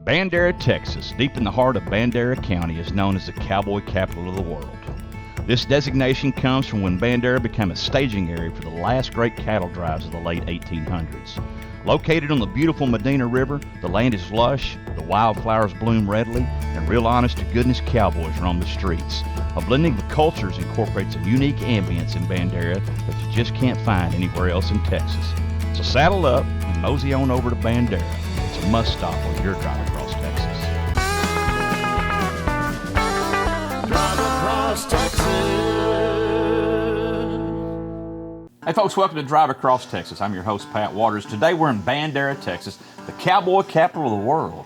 Bandera, Texas, deep in the heart of Bandera County, is known as the cowboy capital of the world. This designation comes from when Bandera became a staging area for the last great cattle drives of the late 1800s. Located on the beautiful Medina River, the land is lush, the wildflowers bloom readily, and real honest-to-goodness cowboys roam the streets. A blending of cultures incorporates a unique ambience in Bandera that you just can't find anywhere else in Texas. So saddle up and mosey on over to Bandera. It's a must-stop on your drive across Texas. Drive across Texas. Hey folks, welcome to Drive Across Texas. I'm your host, Pat Waters. Today we're in Bandera, Texas, the cowboy capital of the world.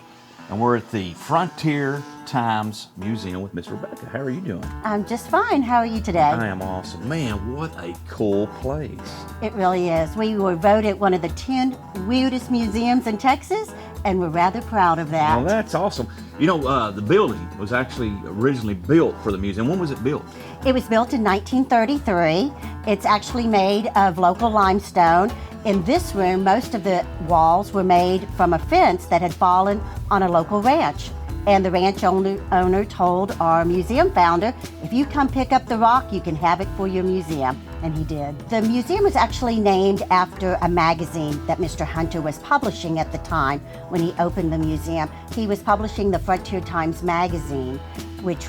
And we're at the Frontier Times Museum with Miss Rebecca. How are you doing? I'm just fine. How are you today? I am awesome. Man, what a cool place. It really is. We were voted one of the 10 weirdest museums in Texas, and we're rather proud of that. Well, that's awesome. You know, the building was actually originally built for the museum. When was it built? It was built in 1933. It's actually made of local limestone. In this room, most of the walls were made from a fence that had fallen on a local ranch. And the ranch owner told our museum founder, if you come pick up the rock, you can have it for your museum. And he did. The museum was actually named after a magazine that Mr. Hunter was publishing at the time when he opened the museum. He was publishing the Frontier Times magazine, which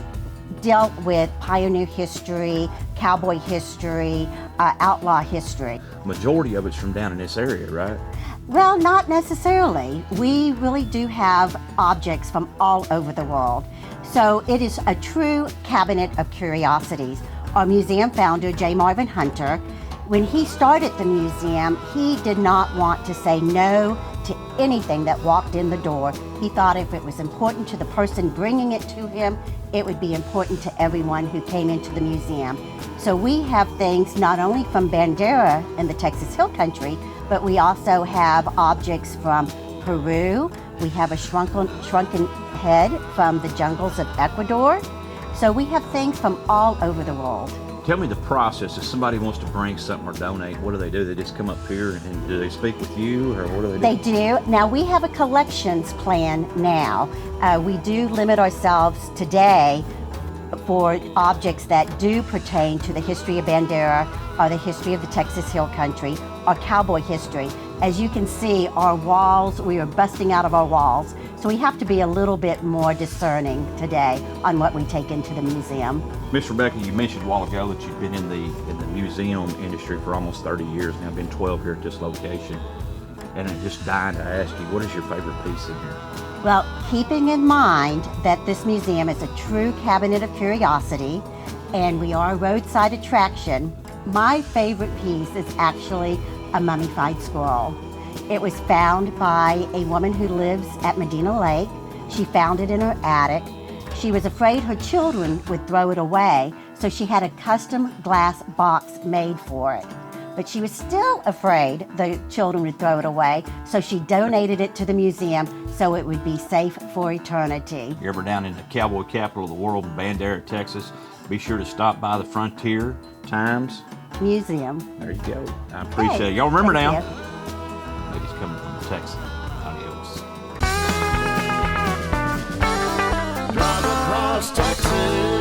dealt with pioneer history, cowboy history, outlaw history. Majority of it's from down in this area, right? Well, not necessarily. We really do have objects from all over the world. So it is a true cabinet of curiosities. Our museum founder, J. Marvin Hunter, when he started the museum, he did not want to say no to anything that walked in the door. He thought if it was important to the person bringing it to him, it would be important to everyone who came into the museum. So we have things not only from Bandera in the Texas Hill Country, but we also have objects from Peru. We have a shrunken head from the jungles of Ecuador. So we have things from all over the world. Tell me the process. If somebody wants to bring something or donate, what do? They just come up here and do they speak with you, or what do they do? They do. Now we have a collections plan now. We do limit ourselves today for objects that do pertain to the history of Bandera or the history of the Texas Hill Country or cowboy history. As you can see, our walls, we are busting out of our walls. So we have to be a little bit more discerning today on what we take into the museum. Miss Rebecca, you mentioned a while ago that you've been in the museum industry for almost 30 years now. I've been 12 here at this location. And I'm just dying to ask you, what is your favorite piece in here? Well, keeping in mind that this museum is a true cabinet of curiosity and we are a roadside attraction, my favorite piece is actually a mummified skull. It was found by a woman who lives at Medina Lake. She found it in her attic. She was afraid her children would throw it away, so she had a custom glass box made for it. But she was still afraid the children would throw it away, so she donated it to the museum so it would be safe for eternity. You're ever down in the cowboy capital of the world in Bandera, Texas, be sure to stop by the Frontier Times Museum. There you go. I appreciate it. Y'all remember now? You. Ladies coming from Texas. Adios. Drive across Texas.